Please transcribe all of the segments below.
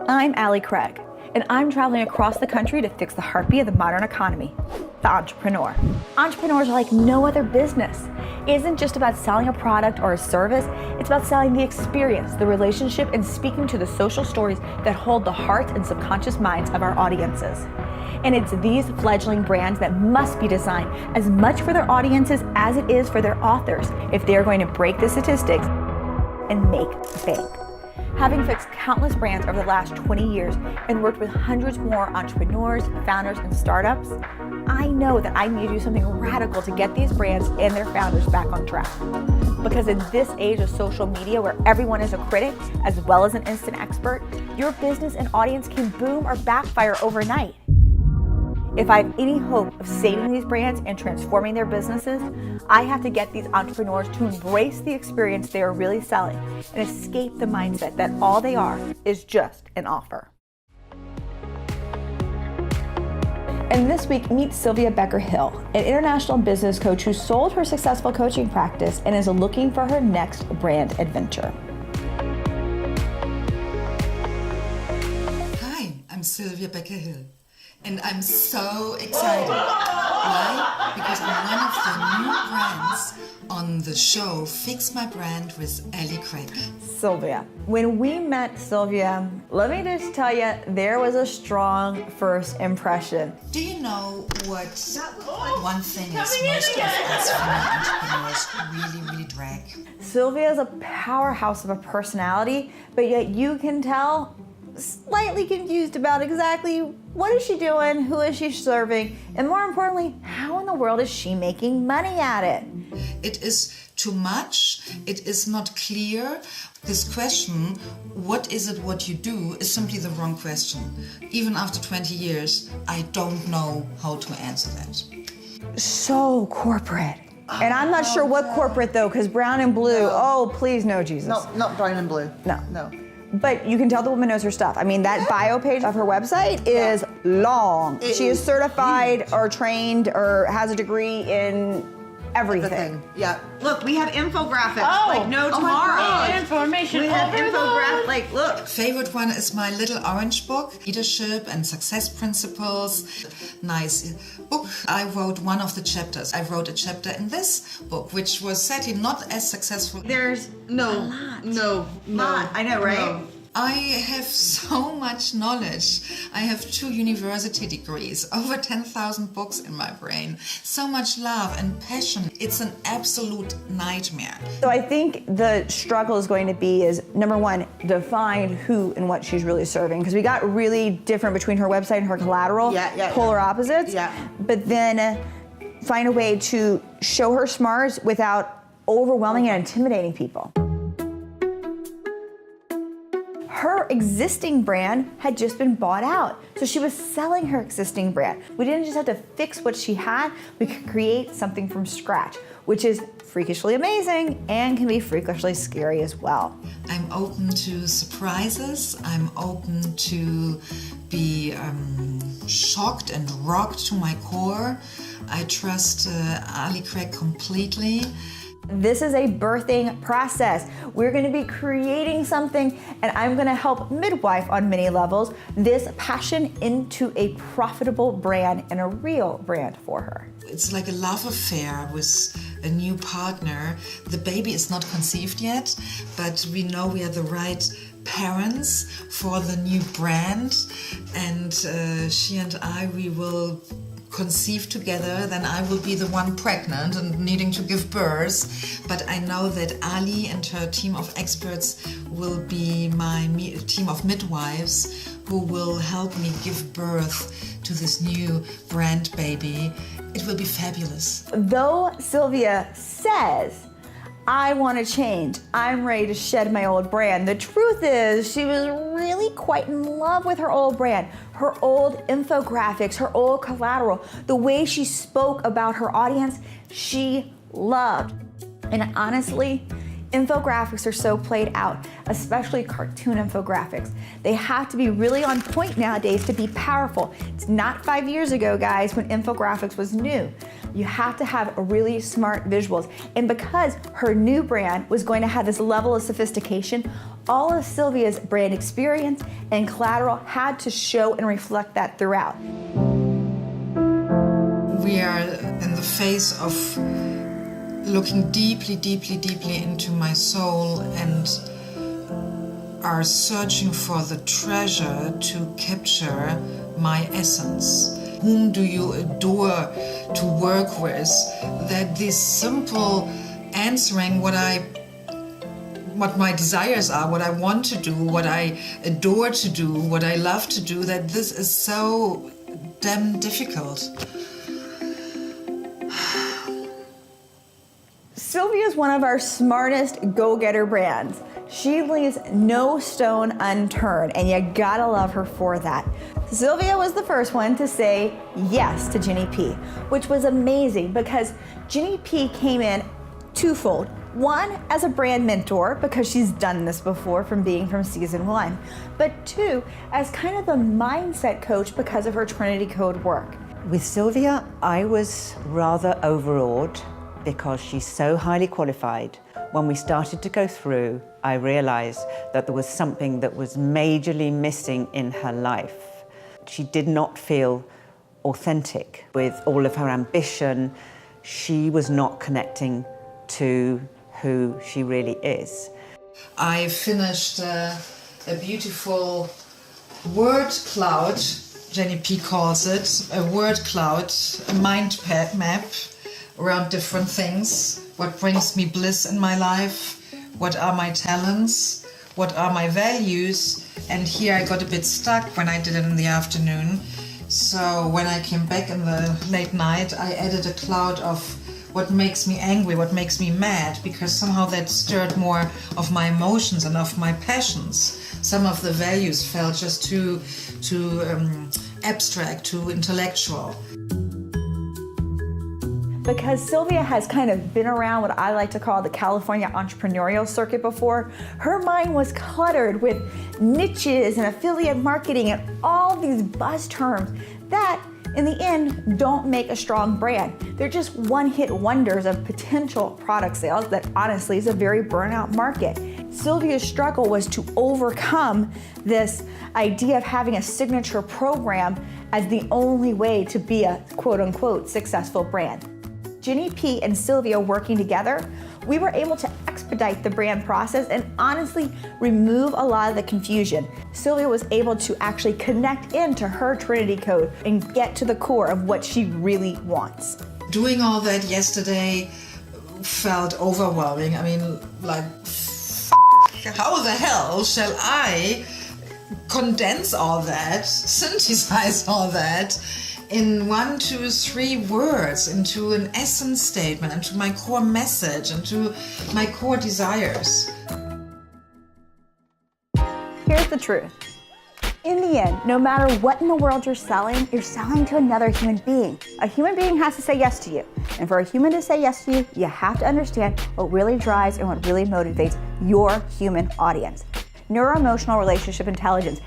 I'm Allie Craig, and I'm traveling across the country to fix the heartbeat of the modern economy, the entrepreneur. Entrepreneurs are like no other business. It isn't just about selling a product or a service, it's about selling the experience, the relationship, and speaking to the social stories that hold the hearts and subconscious minds of our audiences. And it's these fledgling brands that must be designed as much for their audiences as it is for their authors if they're going to break the statistics and make bank. Having fixed countless brands over the last 20 years and worked with hundreds more entrepreneurs, founders, and startups, I know that I need to do something radical to get these brands and their founders back on track. Because in this age of social media where everyone is a critic as well as an instant expert, your business and audience can boom or backfire overnight. If I have any hope of saving these brands and transforming their businesses, I have to get these entrepreneurs to embrace the experience they are really selling and escape the mindset that all they are is just an offer. And this week, meet Sylvia Becker-Hill, an international business coach who sold her successful coaching practice and is looking for her next brand adventure. Hi, I'm Sylvia Becker-Hill. And I'm so excited. Why? Because I'm one of the new brands on the show Fix My Brand with Allie Craig. Sylvia. When we met Sylvia, let me just tell you, there was a strong first impression. Do you know what one thing is most of us female entrepreneurs really drag? Sylvia is a powerhouse of a personality, but yet you can tell slightly confused about exactly what is she doing, who is she serving, and more importantly, how in the world is she making money at it? It is too much, it is not clear. This question, what is it what you do, is simply the wrong question. Even after 20 years, I don't know how to answer that. So corporate. And I'm not sure what corporate though, because brown and blue, oh please no Jesus. Not brown and blue. No. But you can tell the woman knows her stuff. I mean, that bio page of her website is long. She is certified or trained or has a degree in everything. Yeah. Look, we have infographics like no my tomorrow. God. Information. We have infographics like look. Favorite one is my little orange book, Leadership and Success Principles. Nice book. I wrote one of the chapters. I wrote a chapter in this book, which was sadly not as successful. There's no. I know, right? No. I have so much knowledge. I have 2 university degrees, over 10,000 books in my brain, so much love and passion. It's an absolute nightmare. So I think the struggle is going to be is, number one, define who and what she's really serving. Because we got really different between her website and her collateral, polar opposites. Yeah. But then find a way to show her smarts without overwhelming and intimidating people. Her existing brand had just been bought out. So she was selling her existing brand. We didn't just have to fix what she had, we could create something from scratch, which is freakishly amazing and can be freakishly scary as well. I'm open to surprises. I'm open to be shocked and rocked to my core. I trust Allie Craig completely. This is a birthing process. We're gonna be creating something, and I'm gonna help midwife on many levels this passion into a profitable brand and a real brand for her. It's like a love affair with a new partner. The baby is not conceived yet, but we know we are the right parents for the new brand, and she and I, we will conceive together. Then I will be the one pregnant and needing to give birth. But I know that Ali and her team of experts will be my team of midwives who will help me give birth to this new brand baby. It will be fabulous. Though Sylvia says, I want to change, I'm ready to shed my old brand, the truth is she was really quite in love with her old brand, her old infographics, her old collateral, the way she spoke about her audience, she loved. And honestly, infographics are so played out, especially cartoon infographics. They have to be really on point nowadays to be powerful. It's not 5 years ago, guys, when infographics was new. you have to have really smart visuals. And because her new brand was going to have this level of sophistication, all of Sylvia's brand experience and collateral had to show and reflect that throughout. We are in the phase of looking deeply, deeply, deeply into my soul and are searching for the treasure to capture my essence. Whom do you adore to work with? That this simple answering what my desires are, what I want to do, what I adore to do, what I love to do, that this is so damn difficult. Sylvia is one of our smartest go-getter brands. She leaves no stone unturned, and you gotta love her for that. Sylvia was the first one to say yes to Ginny P, which was amazing because Ginny P came in twofold. One, as a brand mentor, because she's done this before from season 1, but two, as kind of the mindset coach because of her Trinity Code work. With Sylvia, I was rather overawed because she's so highly qualified. When we started to go through, I realized that there was something that was majorly missing in her life. She did not feel authentic. With all of her ambition, she was not connecting to who she really is. I finished a beautiful word cloud, Jenny P calls it, a word cloud, a mind map around different things. What brings me bliss in my life? What are my talents? What are my values? And here I got a bit stuck when I did it in the afternoon. So when I came back in the late night, I added a cloud of what makes me angry, what makes me mad, because somehow that stirred more of my emotions and of my passions. Some of the values felt just too abstract, too intellectual. Because Sylvia has kind of been around what I like to call the California entrepreneurial circuit before, her mind was cluttered with niches and affiliate marketing and all these buzz terms that, in the end, don't make a strong brand. They're just one-hit wonders of potential product sales that honestly is a very burnout market. Sylvia's struggle was to overcome this idea of having a signature program as the only way to be a quote-unquote successful brand. Ginny P and Sylvia working together, we were able to expedite the brand process and honestly remove a lot of the confusion. Sylvia was able to actually connect into her Trinity Code and get to the core of what she really wants. Doing all that yesterday felt overwhelming. I mean, like, how the hell shall I condense all that, synthesize all that in 1, 2, 3 words into an essence statement, into my core message, into my core desires? Here's the truth. In the end, no matter what in the world you're selling to another human being. A human being has to say yes to you. And for a human to say yes to you, you have to understand what really drives and what really motivates your human audience. Neuroemotional relationship intelligence.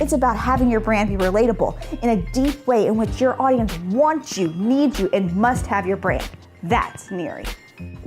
It's about having your brand be relatable in a deep way in which your audience wants you, needs you, and must have your brand. That's Neary.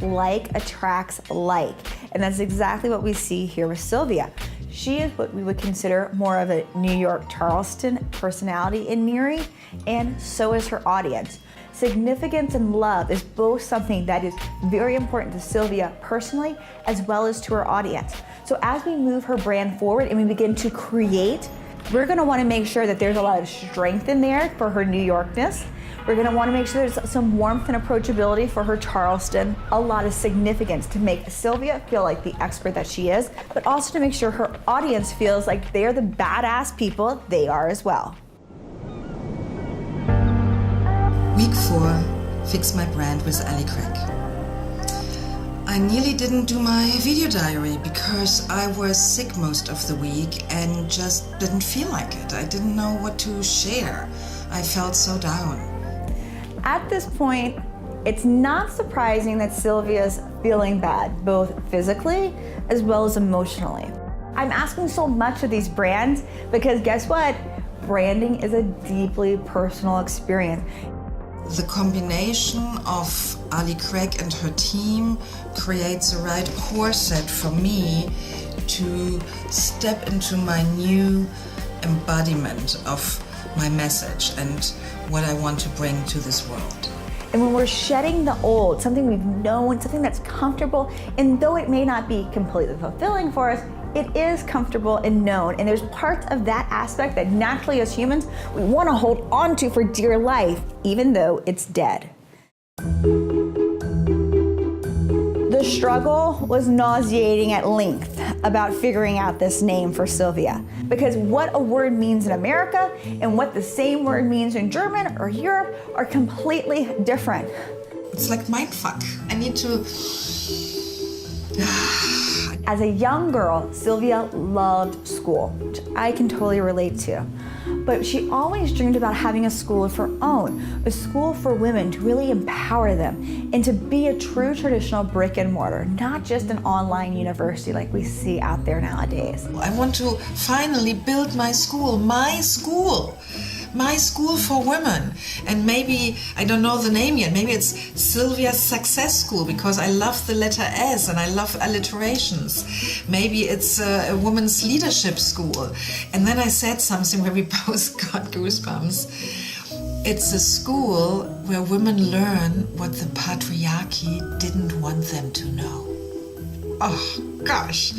Like attracts like. And that's exactly what we see here with Sylvia. She is what we would consider more of a New York Charleston personality in Neary, and so is her audience. Significance and love is both something that is very important to Sylvia personally, as well as to her audience. So as we move her brand forward and we begin to create, we're gonna wanna make sure that there's a lot of strength in there for her New Yorkness. We're gonna wanna make sure there's some warmth and approachability for her Charleston, a lot of significance to make Sylvia feel like the expert that she is, but also to make sure her audience feels like they're the badass people they are as well. Week 4, Fix My Brand with Ali Craig. I nearly didn't do my video diary because I was sick most of the week and just didn't feel like it. I didn't know what to share. I felt so down. At this point, it's not surprising that Sylvia's feeling bad, both physically as well as emotionally. I'm asking so much of these brands because guess what? Branding is a deeply personal experience. the combination of Ali Craig and her team creates the right core set for me to step into my new embodiment of my message and what I want to bring to this world. And when we're shedding the old, something we've known, something that's comfortable, and though it may not be completely fulfilling for us, it is comfortable and known. And there's parts of that aspect that naturally as humans, we want to hold on to for dear life, even though it's dead. The struggle was nauseating at length about figuring out this name for Sylvia, because what a word means in America and what the same word means in German or Europe are completely different. It's like mindfuck. I need to... As a young girl, Sylvia loved school, which I can totally relate to. But she always dreamed about having a school of her own, a school for women to really empower them and to be a true traditional brick and mortar, not just an online university like we see out there nowadays. I want to finally build my school for women. And maybe, I don't know the name yet, maybe it's Sylvia's Success School because I love the letter S and I love alliterations. Maybe it's a women's leadership school. And then I said something where we both got goosebumps. It's a school where women learn what the patriarchy didn't want them to know. Oh, gosh.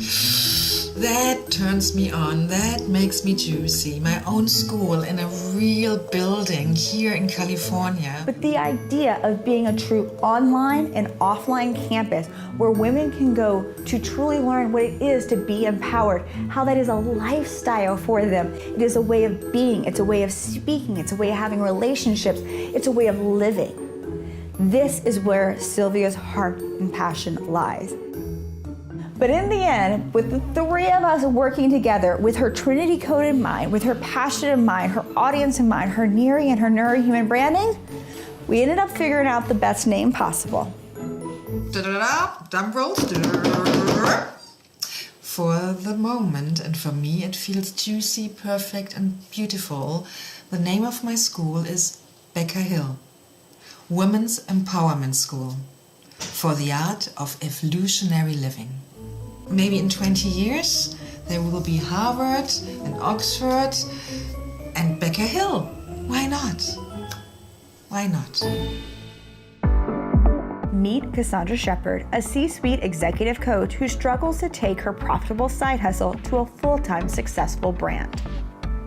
That turns me on, that makes me juicy. My own school in a real building here in California. But the idea of being a true online and offline campus where women can go to truly learn what it is to be empowered, how that is a lifestyle for them. It is a way of being, it's a way of speaking, it's a way of having relationships, it's a way of living. This is where Sylvia's heart and passion lies. But in the end, with the three of us working together, with her Trinity code in mind, with her passion in mind, her audience in mind, her Neary and her Neurohuman branding, we ended up figuring out the best name possible. Da-da-da, drum rolls. For the moment, and for me it feels juicy, perfect and beautiful, the name of my school is Becker Hill, Women's Empowerment School, for the art of evolutionary living. Maybe in 20 years, there will be Harvard and Oxford and Becker Hill. Why not? Why not? Meet Cassandra Shepard, a C-suite executive coach who struggles to take her profitable side hustle to a full-time successful brand.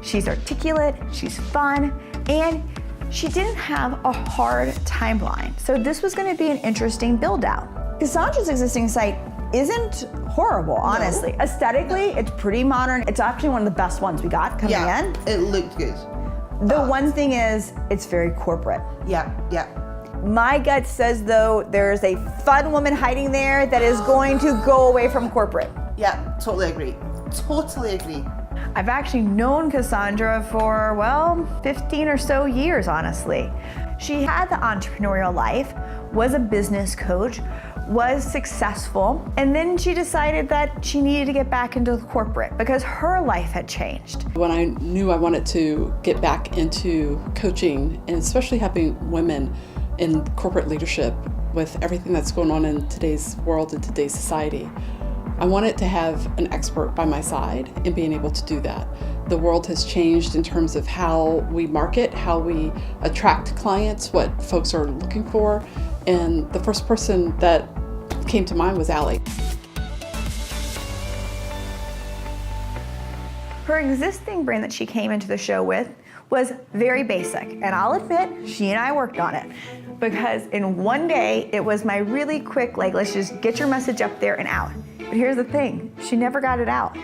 She's articulate, she's fun, and she didn't have a hard timeline. So this was going to be an interesting build-out. Cassandra's existing site isn't horrible, honestly. No. Aesthetically, it's pretty modern. It's actually one of the best ones we got coming in. It looked good. The one thing is, it's very corporate. Yeah. My gut says, though, there's a fun woman hiding there that is going to go away from corporate. Yeah, totally agree. I've actually known Cassandra for, 15 or so years, honestly. She had the entrepreneurial life, was a business coach, was successful, and then she decided that she needed to get back into corporate because her life had changed. When I knew I wanted to get back into coaching, and especially having women in corporate leadership with everything that's going on in today's world and today's society, I wanted to have an expert by my side in being able to do that. The world has changed in terms of how we market, how we attract clients, what folks are looking for, and the first person that came to mind was Ali. Her existing brand that she came into the show with was very basic, and I'll admit, she and I worked on it because in one day, it was my really quick, let's just get your message up there and out. But here's the thing, she never got it out.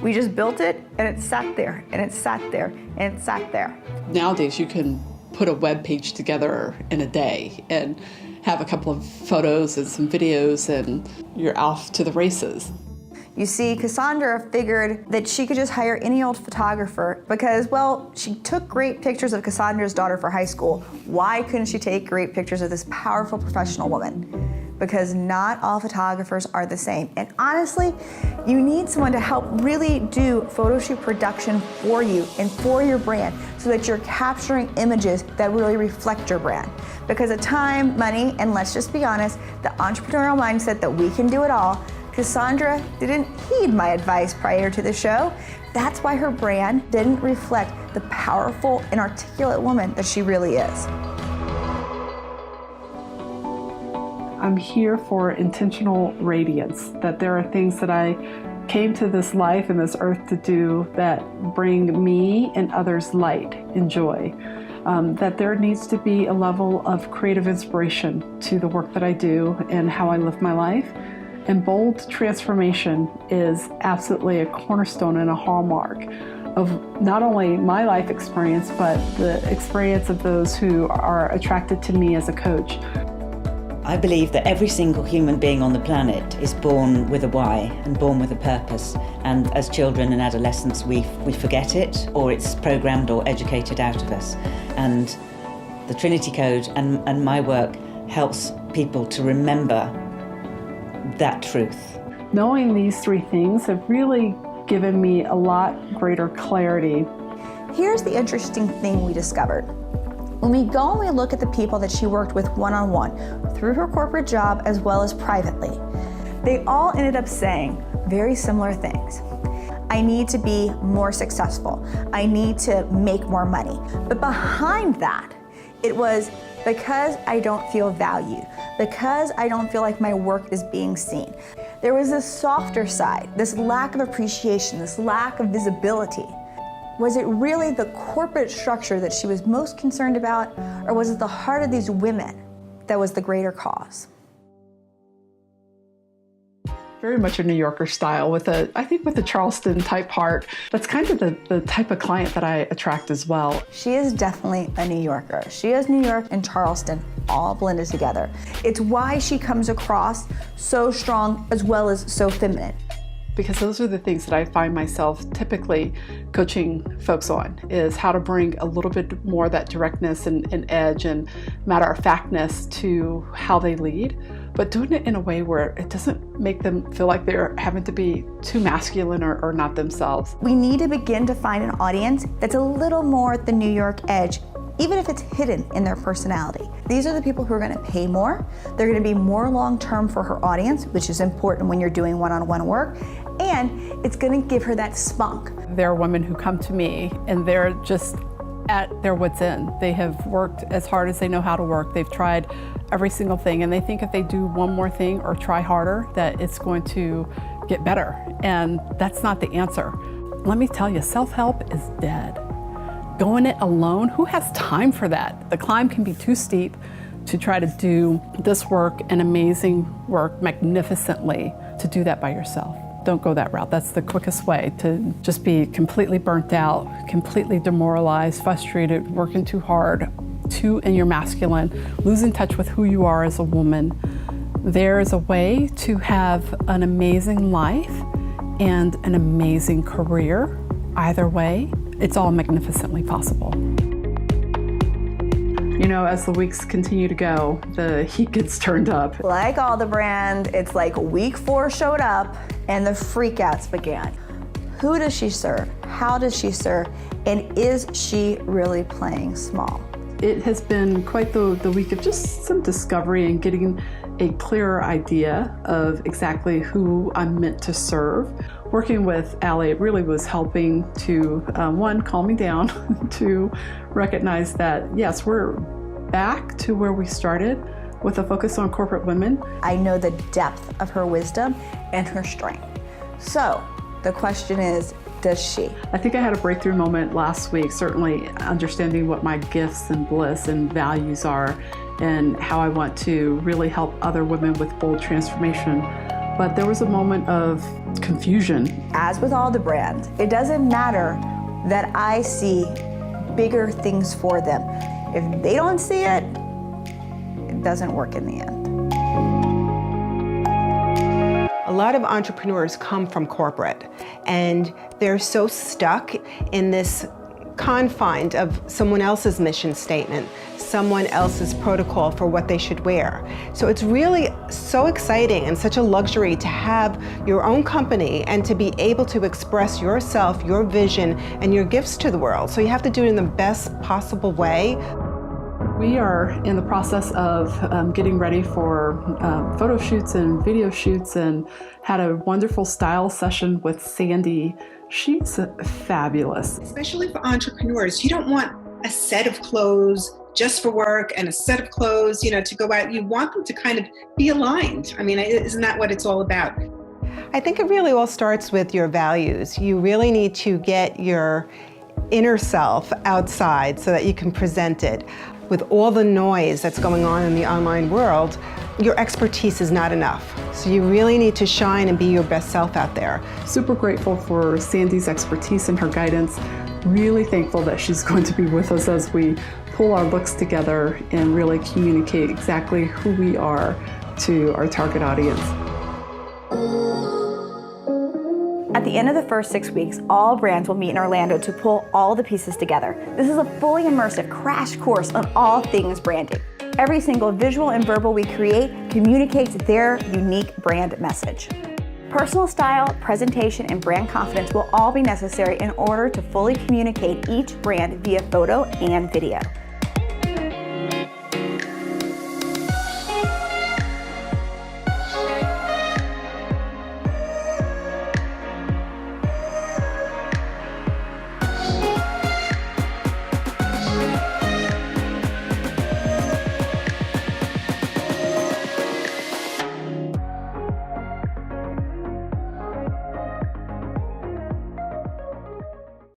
We just built it, and it sat there, and it sat there, and it sat there. Nowadays, you can put a web page together in a day and have a couple of photos and some videos, and you're off to the races. You see, Cassandra figured that she could just hire any old photographer because, she took great pictures of Cassandra's daughter for high school. Why couldn't she take great pictures of this powerful professional woman? Because not all photographers are the same. And honestly, you need someone to help really do photo shoot production for you and for your brand so that you're capturing images that really reflect your brand. Because of time, money, and let's just be honest, the entrepreneurial mindset that we can do it all, Cassandra didn't heed my advice prior to the show. That's why her brand didn't reflect the powerful and articulate woman that she really is. I'm here for intentional radiance, that there are things that I came to this life and this earth to do that bring me and others light and joy. That there needs to be a level of creative inspiration to the work that I do and how I live my life. And bold transformation is absolutely a cornerstone and a hallmark of not only my life experience, but the experience of those who are attracted to me as a coach. I believe that every single human being on the planet is born with a why and born with a purpose. And as children and adolescents, we forget it, or it's programmed or educated out of us. And the Trinity Code and my work helps people to remember that truth. Knowing these three things have really given me a lot greater clarity. Here's the interesting thing we discovered. When we go and we look at the people that she worked with one-on-one, through her corporate job as well as privately, they all ended up saying very similar things. I need to be more successful. I need to make more money. But behind that, it was because I don't feel valued, because I don't feel like my work is being seen. There was this softer side, this lack of appreciation, this lack of visibility. Was it really the corporate structure that she was most concerned about, or was it the heart of these women that was the greater cause? Very much a New Yorker style with I think with a Charleston type heart. That's kind of the type of client that I attract as well. She is definitely a New Yorker. She is New York and Charleston all blended together. It's why she comes across so strong as well as so feminine. Because those are the things that I find myself typically coaching folks on, is how to bring a little bit more of that directness and edge and matter-of-factness to how they lead, but doing it in a way where it doesn't make them feel like they're having to be too masculine or not themselves. We need to begin to find an audience that's a little more the New York edge, even if it's hidden in their personality. These are the people who are gonna pay more. They're gonna be more long-term for her audience, which is important when you're doing one-on-one work, and it's gonna give her that spunk. There are women who come to me and they're just at their wits' end. They have worked as hard as they know how to work. They've tried every single thing, and they think if they do one more thing or try harder, that it's going to get better. And that's not the answer. Let me tell you, self-help is dead. Going it alone, who has time for that? The climb can be too steep to try to do this work and amazing work magnificently, to do that by yourself. Don't go that route. That's the quickest way to just be completely burnt out, completely demoralized, frustrated, working too hard, too in your masculine, losing touch with who you are as a woman. There is a way to have an amazing life and an amazing career. Either way, it's all magnificently possible. You know, as the weeks continue to go, the heat gets turned up. Like all the brand, it's like week 4 showed up and the freakouts began. Who does she serve? How does she serve? And is she really playing small? It has been quite the week of just some discovery and getting a clearer idea of exactly who I'm meant to serve. Working with Allie, it really was helping to, one, calm me down, to recognize that, yes, we're back to where we started with a focus on corporate women. I know the depth of her wisdom and her strength. So the question is, does she? I think I had a breakthrough moment last week, certainly understanding what my gifts and bliss and values are and how I want to really help other women with bold transformation. But there was a moment of confusion. As with all the brands, it doesn't matter that I see bigger things for them. If they don't see it, it doesn't work in the end. A lot of entrepreneurs come from corporate, and they're so stuck in this confine of someone else's mission statement, someone else's protocol for what they should wear. So it's really so exciting and such a luxury to have your own company and to be able to express yourself, your vision, and your gifts to the world. So you have to do it in the best possible way. We are in the process of getting ready for photo shoots and video shoots, and had a wonderful style session with Sandy. She's fabulous. Especially for entrepreneurs, you don't want a set of clothes just for work and a set of clothes, to go out. You want them to kind of be aligned. I mean, isn't that what it's all about? I think it really all starts with your values. You really need to get your inner self outside so that you can present it. With all the noise that's going on in the online world, your expertise is not enough. So you really need to shine and be your best self out there. Super grateful for Sandy's expertise and her guidance. Really thankful that she's going to be with us as we pull our looks together and really communicate exactly who we are to our target audience. At the end of the first 6 weeks, all brands will meet in Orlando to pull all the pieces together. This is a fully immersive crash course on all things branding. Every single visual and verbal we create communicates their unique brand message. Personal style, presentation, and brand confidence will all be necessary in order to fully communicate each brand via photo and video.